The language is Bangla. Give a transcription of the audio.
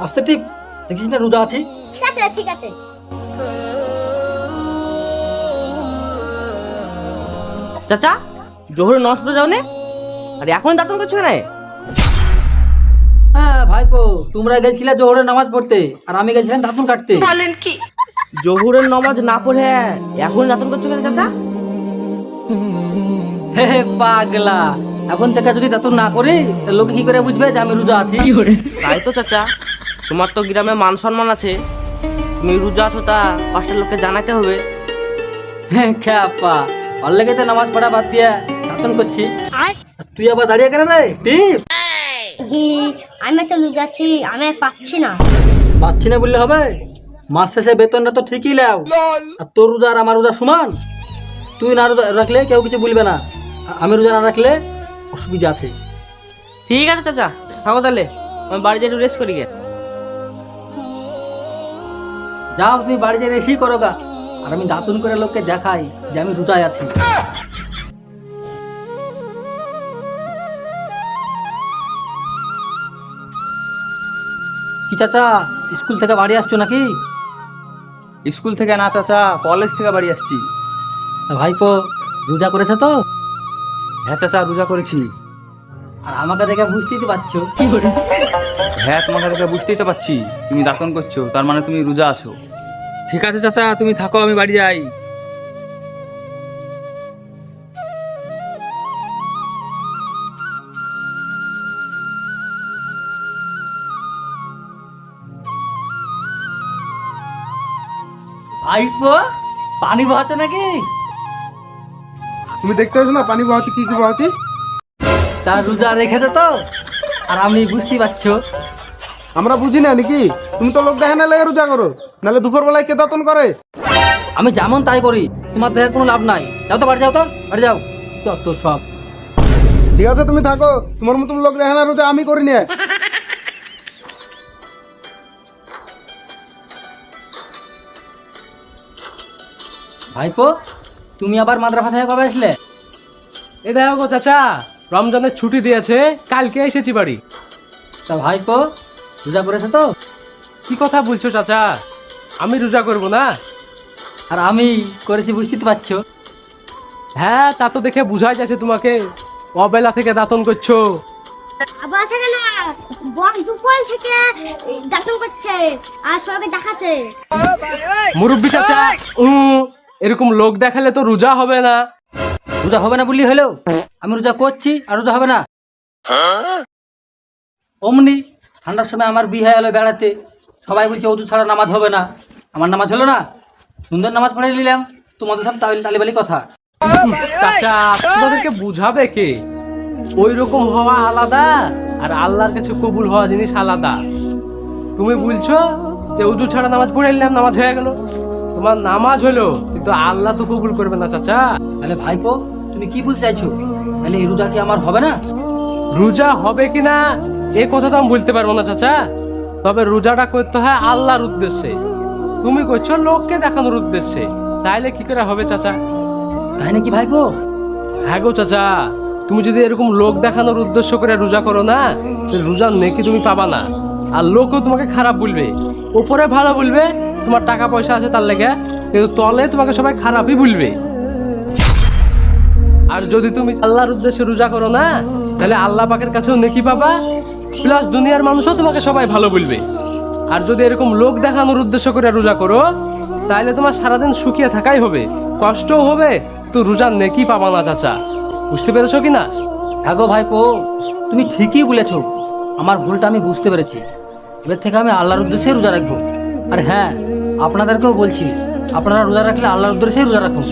আস্তে টিপ, দেখিস না রোজা আছি। ঠিক আছে ঠিক আছে। চাচা, জোহরে নষ্ট যাওনে আর এখন দাতন করছো কেন? হ্যাঁ ভাইপো, তোমরা গেছিলে জোহরের নামাজ পড়তে আর আমি গেছিলাম দাতুন কাটতে। জোহরের নামাজ না পড়ে এখন দাতন করছো কেন চাচা? হে পাগলা, এখন থেকে যদি দাতুন না করি তাহলে লোকে কি করে বুঝবে যে আমি রোজা আছি? তাই তো চাচা, তোমার তো গ্রামে মান সম্মান আছে, তুমি রোজা আছো তা পাঁচটা লোককে জানাতে হবে। হ্যাঁ খ্যাপা, ভালো লেগে তো নামাজ পড়া বাদ দিয়ে দাতুন করছি। আর তুই আবার দাঁড়িয়ে কেন রে? টিপ, আমি তো লুজ আছি, আমি আর পাচ্ছি না। পাচ্ছি না বললে হবে? মাস শেষে বেতনটা তো ঠিকই লাও। আর তোর রোজা আর আমার রোজা সমান। তুই না রোজা রাখলে কেউ কিছু বলবে না, আমি রোজা না রাখলে অসুবিধা আছে। ঠিক আছে চাচা, থাকো তাহলে, আমি বাড়ি যেয়ে একটু রেস্ট করি গে। যাও তুমি বাড়ি যেয়ে রেসি করো গা, আর আমি দাতুন করে লোককে দেখাই যে আমি রোজায় আছি। কি চাচা, স্কুল থেকে বাড়ি আসছো নাকি? স্কুল থেকে না চাচা, কলেজ থেকে বাড়ি আসছি। তা ভাইপো রোজা করেছে তো? হ্যাঁ চাচা, রোজা করেছি। আর আমাকে দেখে বুঝতেই তো পারছো। হ্যাঁ, তোমাকে দেখে বুঝতেই তো পারছি তুমি দাতন করছো, তার মানে তুমি রোজা আছো। ঠিক আছে চাচা, তুমি থাকো, আমি বাড়ি যাই। ভাইপো পানি বহাচ্ছে নাকি? তুমি দেখতে পাচ্ছ না পানি বহাচ্ছি, কি কি বহাচ্ছি? তার রোজা রেখেছে তো, আর আমি বুঝতেই পারছো। আমরা বুঝি না নাকি? তুমি তো লোক দেখে না লেগে রোজা করো, নাহলে দুপুর বেলায় কে দাতন করে? আমি যেমন তাই করি, তোমার দেখে কোনো লাভ নাই। যাও তো বাড়ি, যাও তো বাড়ি যাও। তো সব ঠিক আছে তুমি থাকো, তোমার মতো লোক দেখে না রোজা আমি করি না। ভাইপো, তুমি আবার মাদ্রাসা থেকে কবে আসলে? এ দেখো গো চাচা, রমজানের ছুটি দিয়েছে, কালকে এসেছি বাড়ি। তা ভাইপো রোজা করেছে তো? কি কথা বলছো চাচা, আমি রোজা করব না? আর আমি করেছি, বুঝতেই তো পারছো। হ্যাঁ, তা তো দেখে বুঝাই যাচ্ছে তোমাকে, অবেলা থেকে দাতন করছো। আবার থেকে না, বস দুপুর থেকে দাতন করছে আর সবাইকে দেখাচ্ছে। মুরব্বী চাচা, এরকম লোক দেখালে তো রোজা হবে না। রোজা হবে না বললি হলো? আমি রোজা করছি আর রোজা হবে না? অমনি ঠান্ডার সময় আমার বিয়ে এলো বেড়াতে, সবাই বলছে ওষুধ ছাড়া নামাজ হবে না। আমার নামাজ হলো না, সুন্দর নামাজ পড়ে নিলাম। তোমাদের সব তালিবালি কথা। চাচা, তোমাদেরকে বুঝাবে কে? ওই রকম হওয়া আলাদা, আর আল্লাহর কাছে কবুল হওয়া জিনিস আলাদা। তুমি বলছো যে উজু ছাড়া নামাজ পড়ে নিলাম, নামাজ হয়ে গেল। তোমার নামাজ হলো, কিন্তু আল্লাহ তো কবুল করবে না চাচা। তাহলে ভাইপো তুমি কি বলতে চাইছো? তাহলে এই রোজা কি আমার হবে না? রোজা হবে কিনা এ কথা তো আমি বলতে পারবো না চাচা, তবে রোজাটা করতে হয় আল্লাহর উদ্দেশ্যে। তুমি করছো লোককে দেখানোর উদ্দেশ্যে, তাইলে কি করে হবে চাচা? তাই নাকি ভাইপো? হ্যাঁ গো চাচা, তুমি যদি এরকম লোক দেখানোর উদ্দেশ্য করে রোজা করো না, তাহলে রোজার নেকি তুমি পাবা না। আর লোকও তোমাকে খারাপ বলবে, উপরে ভালো বলবে তোমার টাকা পয়সা আছে তার লেগে, কিন্তু তলে তোমাকে সবাই খারাপই বলবে। আর যদি তুমি আল্লাহর উদ্দেশ্যে রোজা করো না, তাহলে আল্লাহ পাকের কাছেও নেকি পাবা, প্লাস দুনিয়ার মানুষও তোমাকে সবাই ভালো বলবে। আর যদি এরকম লোক দেখানোর উদ্দেশ্য করে রোজা করো, তাহলে তোমার সারাদিন শুকিয়ে থাকাই হবে, কষ্টও হবে, তো রোজার নেকি পাবা না চাচা। বুঝতে পেরেছো কি না? হ্যাঁ গো ভাইপো, তুমি ঠিকই বলেছো। আমার ভুলটা আমি বুঝতে পেরেছি। এবার থেকে আমি আল্লাহর উদ্দেশ্যে রোজা রাখবো। আর হ্যাঁ, আপনাদেরকেও বলছি, আপনারা রোজা রাখলে আল্লাহর উদ্দেশ্যেই রোজা রাখুন।